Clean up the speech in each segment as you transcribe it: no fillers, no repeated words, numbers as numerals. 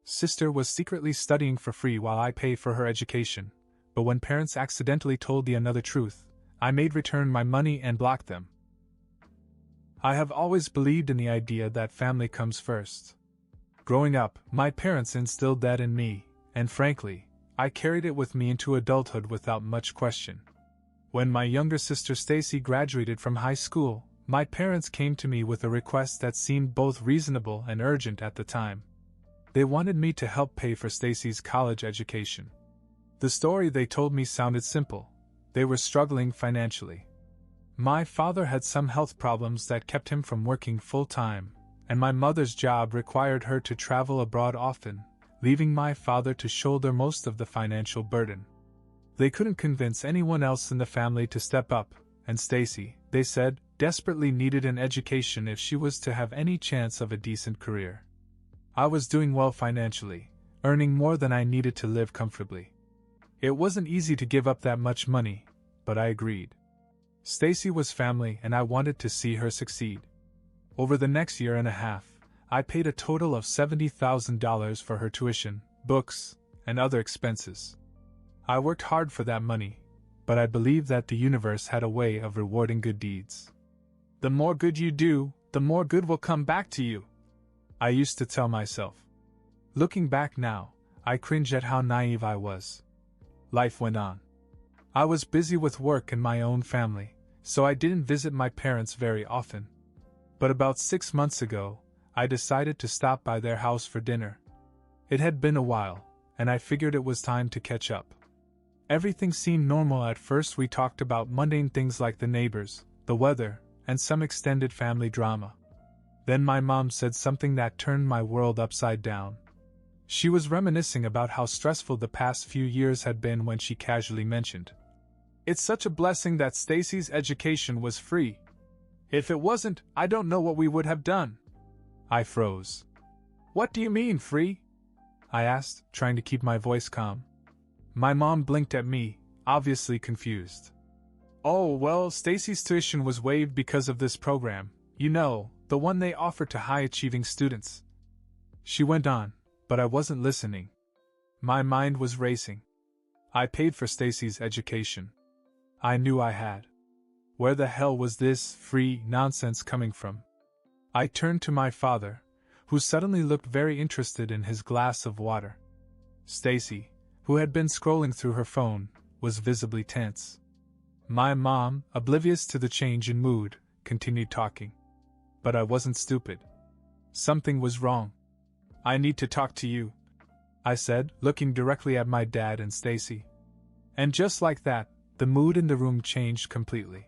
sister was secretly studying for free while I pay for her education, but when parents accidentally told the another truth, I made return my money and blocked them. I have always believed in the idea that family comes first. Growing up, my parents instilled that in me, and frankly, I carried it with me into adulthood without much question. When my younger sister Stacy graduated from high school, my parents came to me with a request that seemed both reasonable and urgent at the time. They wanted me to help pay for Stacy's college education. The story they told me sounded simple. They were struggling financially. My father had some health problems that kept him from working full-time, and my mother's job required her to travel abroad often, leaving my father to shoulder most of the financial burden. They couldn't convince anyone else in the family to step up, and Stacy, they said, desperately needed an education if she was to have any chance of a decent career. I was doing well financially, earning more than I needed to live comfortably. It wasn't easy to give up that much money, but I agreed. Stacy was family and I wanted to see her succeed. Over the next year and a half, I paid a total of $70,000 for her tuition, books, and other expenses. I worked hard for that money, but I believed that the universe had a way of rewarding good deeds. The more good you do, the more good will come back to you, I used to tell myself. Looking back now, I cringe at how naive I was. Life went on. I was busy with work and my own family, so I didn't visit my parents very often. But about 6 months ago, I decided to stop by their house for dinner. It had been a while, and I figured it was time to catch up. Everything seemed normal at first. We talked about mundane things like the neighbors, the weather, and some extended family drama. Then my mom said something that turned my world upside down. She was reminiscing about how stressful the past few years had been when she casually mentioned, "It's such a blessing that Stacy's education was free. If it wasn't, I don't know what we would have done." I froze. "What do you mean, free?" I asked, trying to keep my voice calm. My mom blinked at me, obviously confused. "Oh, well, Stacy's tuition was waived because of this program, you know, the one they offer to high-achieving students." She went on, but I wasn't listening. My mind was racing. I paid for Stacy's education. I knew I had. Where the hell was this free nonsense coming from? I turned to my father, who suddenly looked very interested in his glass of water. Stacy, who had been scrolling through her phone, was visibly tense. My mom, oblivious to the change in mood, continued talking. But I wasn't stupid. Something was wrong. "I need to talk to you," I said, looking directly at my dad and Stacy. And just like that, the mood in the room changed completely.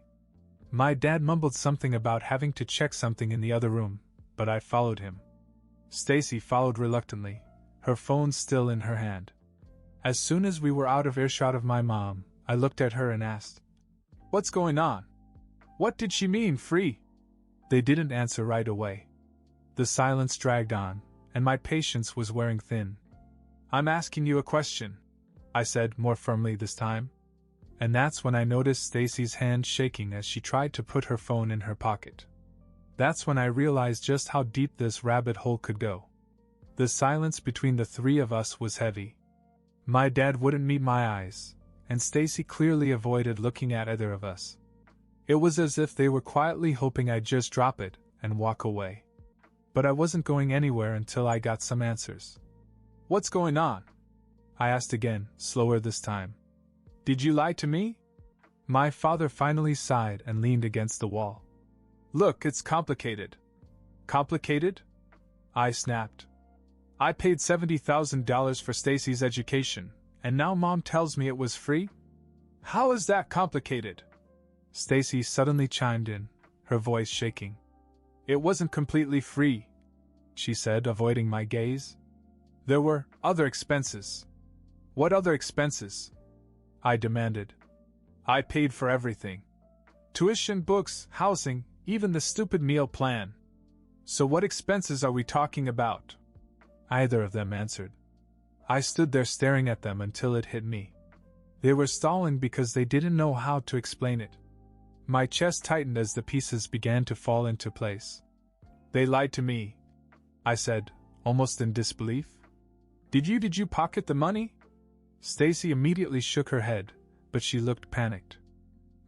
My dad mumbled something about having to check something in the other room, but I followed him. Stacy followed reluctantly, her phone still in her hand. As soon as we were out of earshot of my mom, I looked at her and asked, "What's going on? What did she mean, free?" They didn't answer right away. The silence dragged on, and my patience was wearing thin. "I'm asking you a question," I said more firmly this time. And that's when I noticed Stacy's hand shaking as she tried to put her phone in her pocket. That's when I realized just how deep this rabbit hole could go. The silence between the three of us was heavy. My dad wouldn't meet my eyes, and Stacy clearly avoided looking at either of us. It was as if they were quietly hoping I'd just drop it and walk away. But I wasn't going anywhere until I got some answers. "What's going on?" I asked again, slower this time. "Did you lie to me?" My father finally sighed and leaned against the wall. "Look, it's complicated." "Complicated?" I snapped. "I paid $70,000 for Stacy's education, and now Mom tells me it was free? How is that complicated?" Stacy suddenly chimed in, her voice shaking. "It wasn't completely free," she said, avoiding my gaze. "There were other expenses." "What other expenses?" I demanded. "I paid for everything. Tuition, books, housing, even the stupid meal plan." "So what expenses are we talking about?" Either of them answered. I stood there staring at them until it hit me. They were stalling because they didn't know how to explain it. My chest tightened as the pieces began to fall into place. "They lied to me," I said, almost in disbelief. Did you pocket the money? Stacy immediately shook her head, but she looked panicked.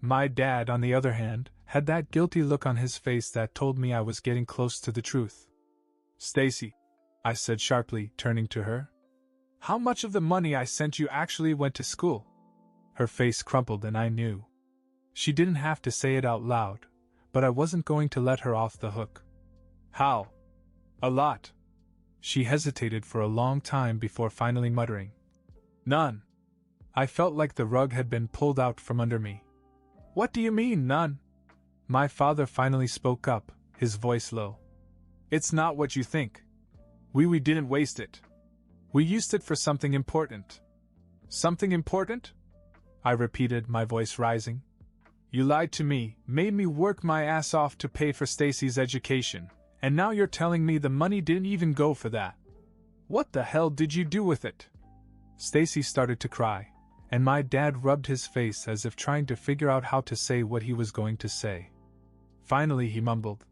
My dad, on the other hand, had that guilty look on his face that told me I was getting close to the truth. Stacy, I said sharply, turning to her. How much of the money I sent you actually went to school? Her face crumpled and I knew. She didn't have to say it out loud, but I wasn't going to let her off the hook. How? A lot. She hesitated for a long time before finally muttering. None. I felt like the rug had been pulled out from under me. What do you mean, none? My father finally spoke up, his voice low. It's not what you think. We didn't waste it. We used it for something important. Something important? I repeated, my voice rising. You lied to me, made me work my ass off to pay for Stacy's education, and now you're telling me the money didn't even go for that. What the hell did you do with it? Stacy started to cry, and my dad rubbed his face as if trying to figure out how to say what he was going to say. Finally he mumbled.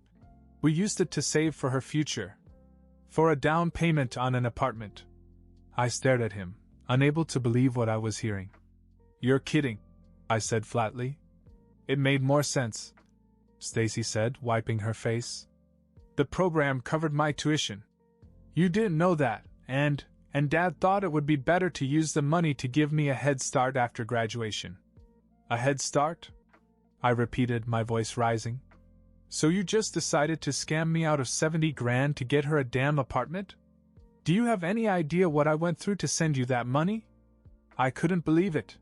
We used it to save for her future. For a down payment on an apartment. I stared at him, unable to believe what I was hearing. You're kidding, I said flatly. It made more sense, Stacy said, wiping her face. The program covered my tuition. You didn't know that, and Dad thought it would be better to use the money to give me a head start after graduation. A head start? I repeated, my voice rising. So you just decided to scam me out of 70 grand to get her a damn apartment? Do you have any idea what I went through to send you that money? I couldn't believe it.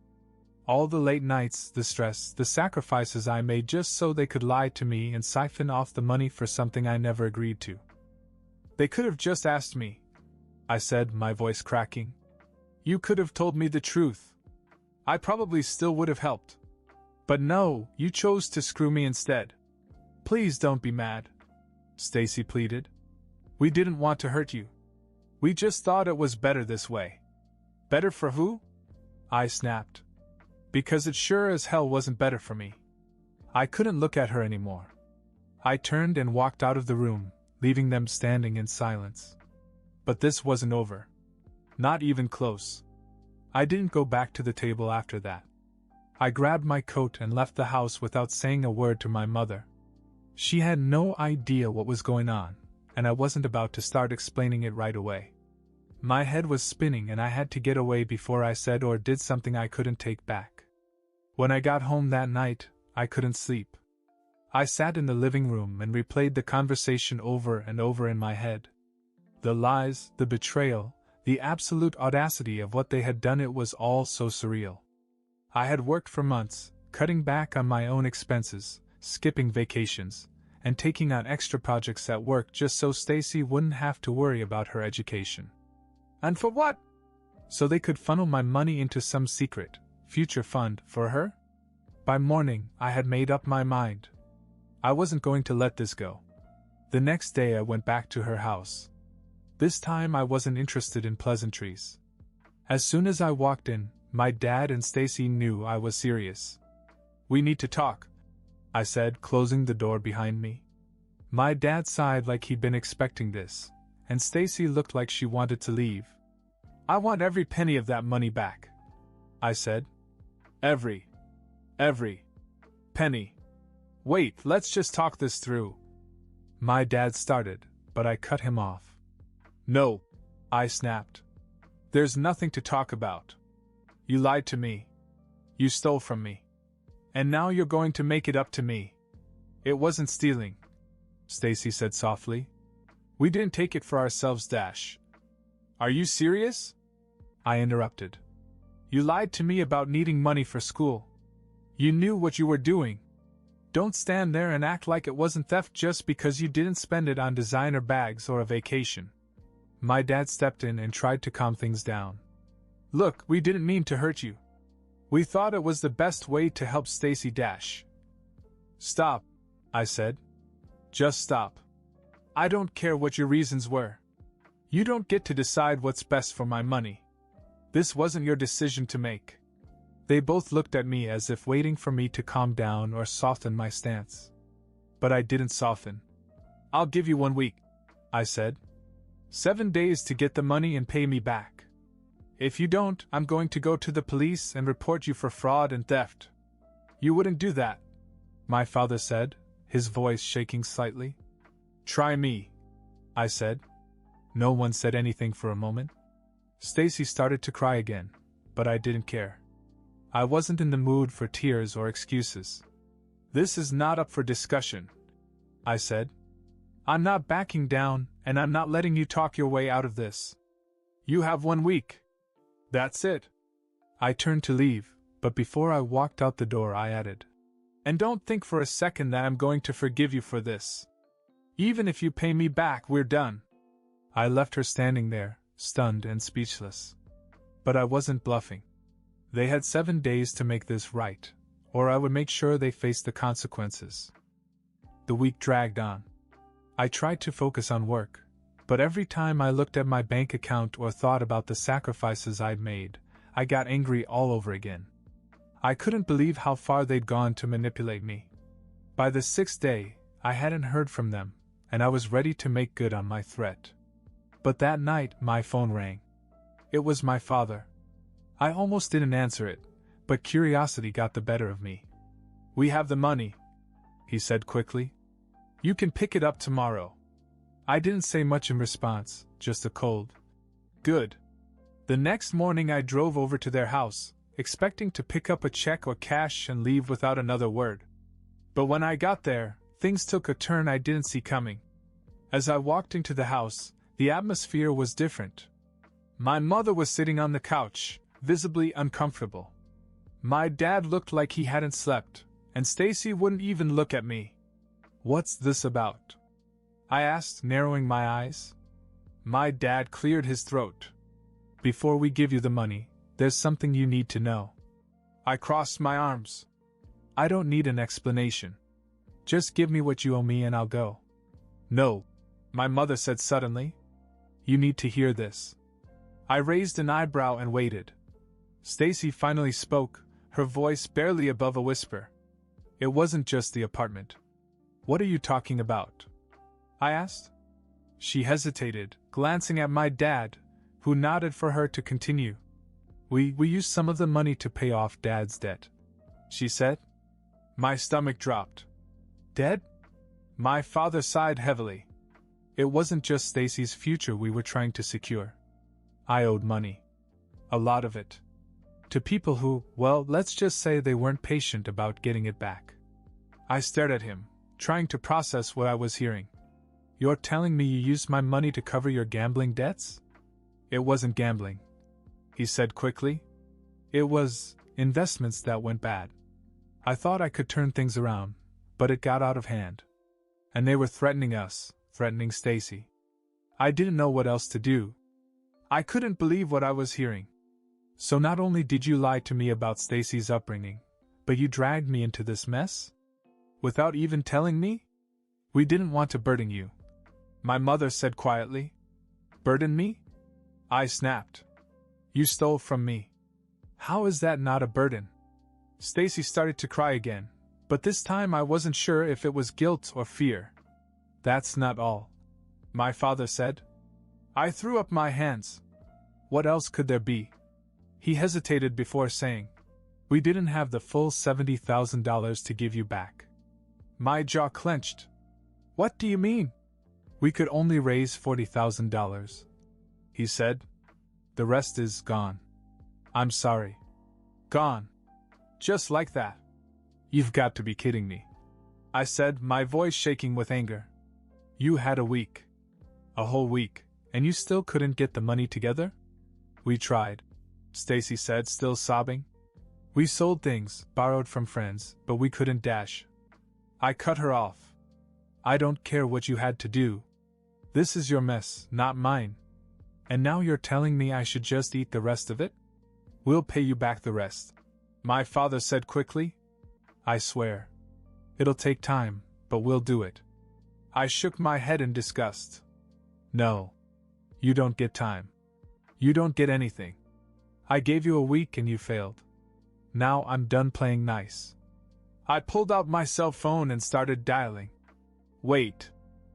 All the late nights, the stress, the sacrifices I made just so they could lie to me and siphon off the money for something I never agreed to. They could have just asked me, I said, my voice cracking. You could have told me the truth. I probably still would have helped. But no, you chose to screw me instead. Please don't be mad, Stacy pleaded. We didn't want to hurt you. We just thought it was better this way. Better for who? I snapped. Because it sure as hell wasn't better for me. I couldn't look at her anymore. I turned and walked out of the room, leaving them standing in silence. But this wasn't over. Not even close. I didn't go back to the table after that. I grabbed my coat and left the house without saying a word to my mother. She had no idea what was going on, and I wasn't about to start explaining it right away. My head was spinning and I had to get away before I said or did something I couldn't take back. When I got home that night, I couldn't sleep. I sat in the living room and replayed the conversation over and over in my head. The lies, the betrayal, the absolute audacity of what they had done, it was all so surreal. I had worked for months, cutting back on my own expenses, skipping vacations, and taking on extra projects at work just so Stacy wouldn't have to worry about her education. And for what? So they could funnel my money into some secret, future fund for her? By morning, I had made up my mind. I wasn't going to let this go. The next day I went back to her house. This time I wasn't interested in pleasantries. As soon as I walked in, my dad and Stacy knew I was serious. We need to talk, I said, closing the door behind me. My dad sighed like he'd been expecting this, and Stacy looked like she wanted to leave. I want every penny of that money back, I said. Every penny. Wait, let's just talk this through. My dad started, but I cut him off. No, I snapped. There's nothing to talk about. You lied to me. You stole from me. And now you're going to make it up to me. It wasn't stealing, Stacy said softly. We didn't take it for ourselves, Dash. Are you serious? I interrupted. You lied to me about needing money for school. You knew what you were doing. Don't stand there and act like it wasn't theft just because you didn't spend it on designer bags or a vacation. My dad stepped in and tried to calm things down. Look, we didn't mean to hurt you. We thought it was the best way to help Stacy, Dash. Stop, I said. Just stop. I don't care what your reasons were. You don't get to decide what's best for my money. This wasn't your decision to make. They both looked at me as if waiting for me to calm down or soften my stance. But I didn't soften. I'll give you 1 week, I said. 7 days to get the money and pay me back. If you don't, I'm going to go to the police and report you for fraud and theft. You wouldn't do that, my father said, his voice shaking slightly. Try me, I said. No one said anything for a moment. Stacy started to cry again, but I didn't care. I wasn't in the mood for tears or excuses. This is not up for discussion, I said. I'm not backing down, and I'm not letting you talk your way out of this. You have 1 week. That's it. I turned to leave, but before I walked out the door I added, and don't think for a second that I'm going to forgive you for this. Even if you pay me back, we're done. I left her standing there, stunned and speechless. But I wasn't bluffing. They had 7 days to make this right, or I would make sure they faced the consequences. The week dragged on. I tried to focus on work, but every time I looked at my bank account or thought about the sacrifices I'd made, I got angry all over again. I couldn't believe how far they'd gone to manipulate me. By the 6th day, I hadn't heard from them, and I was ready to make good on my threat. But that night, my phone rang. It was my father. I almost didn't answer it, but curiosity got the better of me. We have the money, he said quickly. You can pick it up tomorrow. I didn't say much in response, just a cold, good. The next morning I drove over to their house, expecting to pick up a check or cash and leave without another word. But when I got there, things took a turn I didn't see coming. As I walked into the house, the atmosphere was different. My mother was sitting on the couch, visibly uncomfortable. My dad looked like he hadn't slept, and Stacy wouldn't even look at me. What's this about? I asked, narrowing my eyes. My dad cleared his throat. Before we give you the money, there's something you need to know. I crossed my arms. I don't need an explanation. Just give me what you owe me and I'll go. No, my mother said suddenly. You need to hear this. I raised an eyebrow and waited. Stacy finally spoke, her voice barely above a whisper. It wasn't just the apartment. What are you talking about? I asked. She hesitated, glancing at my dad, who nodded for her to continue. We used some of the money to pay off Dad's debt, she said. My stomach dropped. Dead? My father sighed heavily. It wasn't just Stacy's future we were trying to secure. I owed money. A lot of it. To people who, well, let's just say they weren't patient about getting it back. I stared at him, trying to process what I was hearing. You're telling me you used my money to cover your gambling debts? It wasn't gambling, he said quickly. It was investments that went bad. I thought I could turn things around, but it got out of hand. And they were threatening us, threatening Stacy. I didn't know what else to do. I couldn't believe what I was hearing. So not only did you lie to me about Stacy's upbringing, but you dragged me into this mess? Without even telling me? We didn't want to burden you, my mother said quietly. Burden me? I snapped. You stole from me. How is that not a burden? Stacy started to cry again, but this time I wasn't sure if it was guilt or fear. That's not all, my father said. I threw up my hands. What else could there be? He hesitated before saying, we didn't have the full $70,000 to give you back. My jaw clenched. What do you mean? We could only raise $40,000, he said. The rest is gone. I'm sorry. Gone. Just like that. You've got to be kidding me, I said, my voice shaking with anger. You had a week. A whole week, and you still couldn't get the money together? We tried, Stacy said, still sobbing. We sold things, borrowed from friends, but we couldn't dash. I cut her off. I don't care what you had to do. This is your mess, not mine. And now you're telling me I should just eat the rest of it? We'll pay you back the rest, my father said quickly. I swear. It'll take time, but we'll do it. I shook my head in disgust. No. You don't get time. You don't get anything. I gave you a week and you failed. Now I'm done playing nice. I pulled out my cell phone and started dialing. Wait,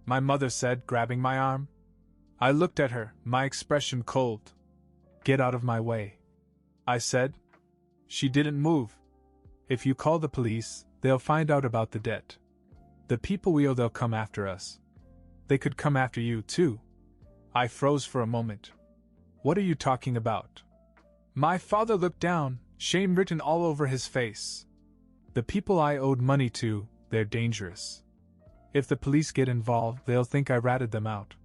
my mother said, grabbing my arm. I looked at her, my expression cold. Get out of my way, I said. She didn't move. If you call the police, they'll find out about the debt. The people we owe, they'll come after us. They could come after you, too. I froze for a moment. What are you talking about? My father looked down, shame written all over his face. The people I owed money to, they're dangerous. If the police get involved, they'll think I ratted them out.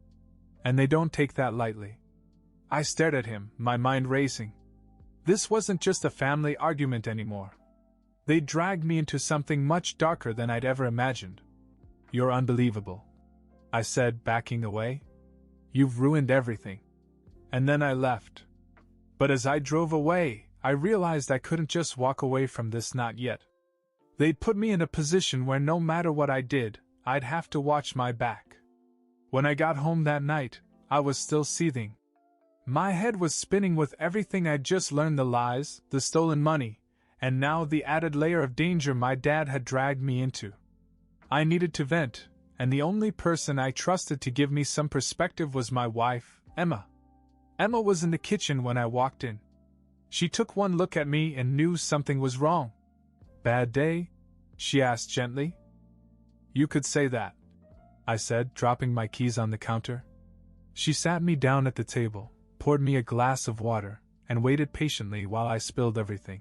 And they don't take that lightly. I stared at him, my mind racing. This wasn't just a family argument anymore. They dragged me into something much darker than I'd ever imagined. You're unbelievable, I said, backing away. You've ruined everything. And then I left. But as I drove away, I realized I couldn't just walk away from this, not yet. They'd put me in a position where no matter what I did, I'd have to watch my back. When I got home that night, I was still seething. My head was spinning with everything I'd just learned, the lies, the stolen money, and now the added layer of danger my dad had dragged me into. I needed to vent, and the only person I trusted to give me some perspective was my wife, Emma. Emma was in the kitchen when I walked in. She took one look at me and knew something was wrong. Bad day? She asked gently. You could say that, I said, dropping my keys on the counter. She sat me down at the table, poured me a glass of water, and waited patiently while I spilled everything.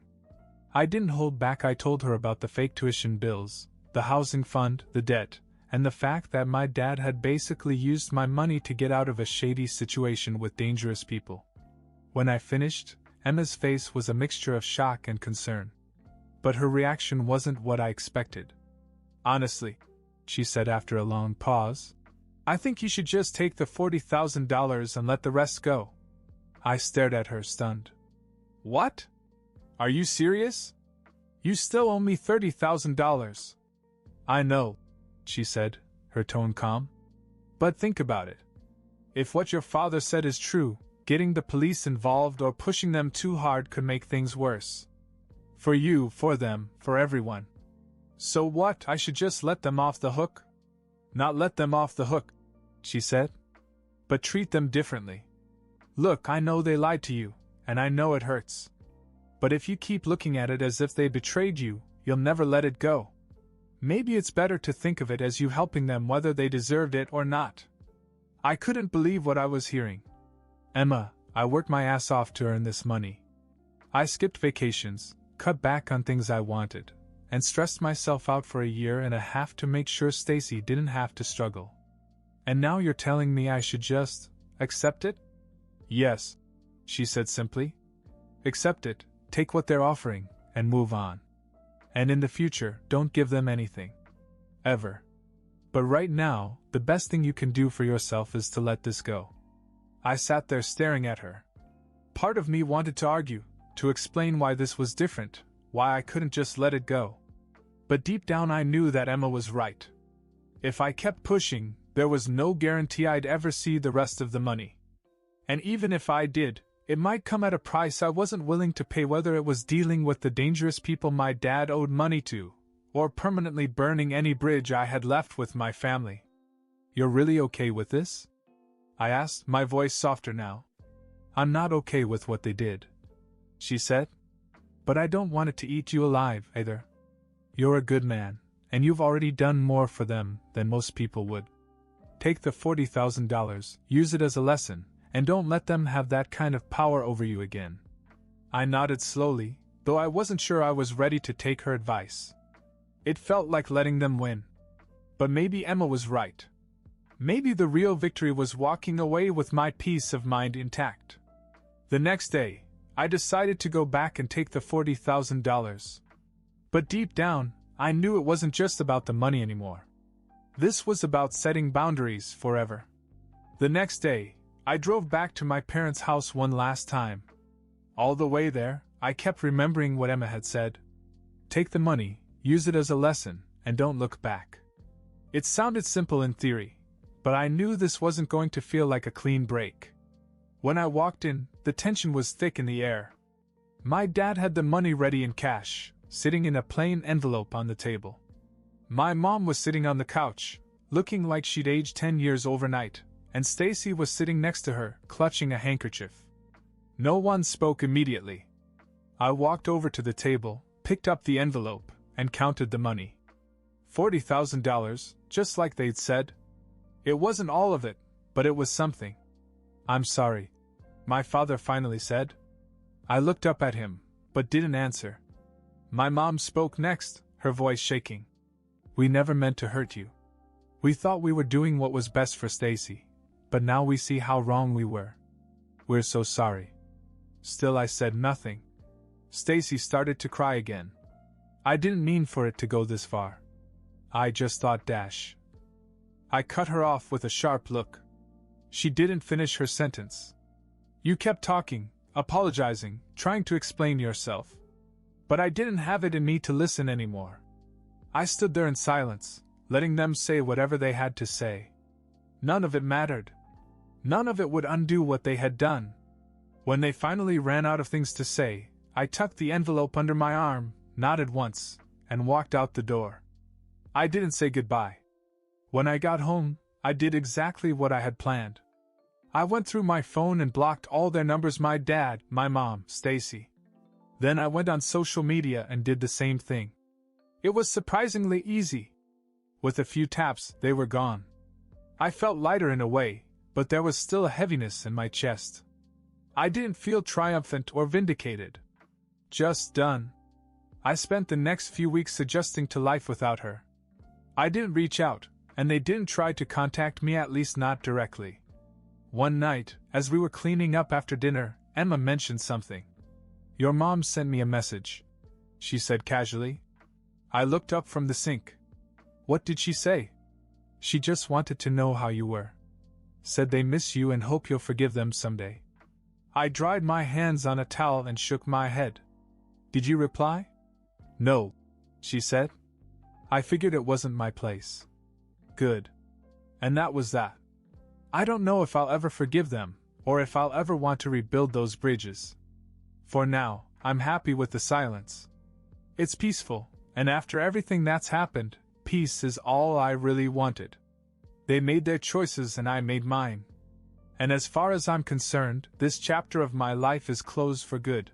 I didn't hold back. I told her about the fake tuition bills, the housing fund, the debt, and the fact that my dad had basically used my money to get out of a shady situation with dangerous people. When I finished, Emma's face was a mixture of shock and concern. But her reaction wasn't what I expected. Honestly, she said after a long pause, I think you should just take the $40,000 and let the rest go. I stared at her, stunned. What? Are you serious? You still owe me $30,000. I know, she said, her tone calm. But think about it. If what your father said is true, getting the police involved or pushing them too hard could make things worse. For you, for them, for everyone. So what, I should just let them off the hook? Not let them off the hook, she said. But treat them differently. Look, I know they lied to you, and I know it hurts. But if you keep looking at it as if they betrayed you, you'll never let it go. Maybe it's better to think of it as you helping them whether they deserved it or not. I couldn't believe what I was hearing. Emma, I worked my ass off to earn this money. I skipped vacations, cut back on things I wanted, and stressed myself out for 1.5 years to make sure Stacy didn't have to struggle. And now you're telling me I should just accept it? Yes, she said simply. Accept it, take what they're offering, and move on. And in the future, don't give them anything. Ever. But right now, the best thing you can do for yourself is to let this go. I sat there staring at her. Part of me wanted to argue, to explain why this was different, why I couldn't just let it go. But deep down I knew that Emma was right. If I kept pushing, there was no guarantee I'd ever see the rest of the money. And even if I did, it might come at a price I wasn't willing to pay, whether it was dealing with the dangerous people my dad owed money to, or permanently burning any bridge I had left with my family. You're really okay with this? I asked, my voice softer now. I'm not okay with what they did, she said. But I don't want it to eat you alive, either. You're a good man, and you've already done more for them than most people would. Take the $40,000, use it as a lesson, and don't let them have that kind of power over you again. I nodded slowly, though I wasn't sure I was ready to take her advice. It felt like letting them win. But maybe Emma was right. Maybe the real victory was walking away with my peace of mind intact. The next day, I decided to go back and take the $40,000. But deep down, I knew it wasn't just about the money anymore. This was about setting boundaries forever. The next day, I drove back to my parents' house one last time. All the way there, I kept remembering what Emma had said. Take the money, use it as a lesson, and don't look back. It sounded simple in theory, but I knew this wasn't going to feel like a clean break. When I walked in, the tension was thick in the air. My dad had the money ready in cash, sitting in a plain envelope on the table. My mom was sitting on the couch, looking like she'd aged 10 years overnight, and Stacy was sitting next to her, clutching a handkerchief. No one spoke immediately. I walked over to the table, picked up the envelope, and counted the money. $40,000, just like they'd said. It wasn't all of it, but it was something. "I'm sorry," my father finally said. I looked up at him, but didn't answer. My mom spoke next, her voice shaking. "We never meant to hurt you. We thought we were doing what was best for Stacy, but now we see how wrong we were. We're so sorry." Still I said nothing. Stacy started to cry again. I didn't mean for it to go this far. I just thought dash. I cut her off with a sharp look. She didn't finish her sentence. "You kept talking, apologizing, trying to explain yourself. But I didn't have it in me to listen anymore. I stood there in silence, letting them say whatever they had to say. None of it mattered. None of it would undo what they had done. When they finally ran out of things to say, I tucked the envelope under my arm, nodded once, and walked out the door. I didn't say goodbye. When I got home, I did exactly what I had planned. I went through my phone and blocked all their numbers: my dad, my mom, Stacy. Then I went on social media and did the same thing. It was surprisingly easy. With a few taps, they were gone. I felt lighter in a way, but there was still a heaviness in my chest. I didn't feel triumphant or vindicated. Just done. I spent the next few weeks adjusting to life without her. I didn't reach out, and they didn't try to contact me, at least not directly. One night, as we were cleaning up after dinner, Emma mentioned something. "Your mom sent me a message," she said casually. I looked up from the sink. "What did she say?" "She just wanted to know how you were. Said they miss you and hope you'll forgive them someday." I dried my hands on a towel and shook my head. "Did you reply?" "No," she said. "I figured it wasn't my place." Good. And that was that. I don't know if I'll ever forgive them, or if I'll ever want to rebuild those bridges. For now, I'm happy with the silence. It's peaceful, and after everything that's happened, peace is all I really wanted. They made their choices and I made mine. And as far as I'm concerned, this chapter of my life is closed for good.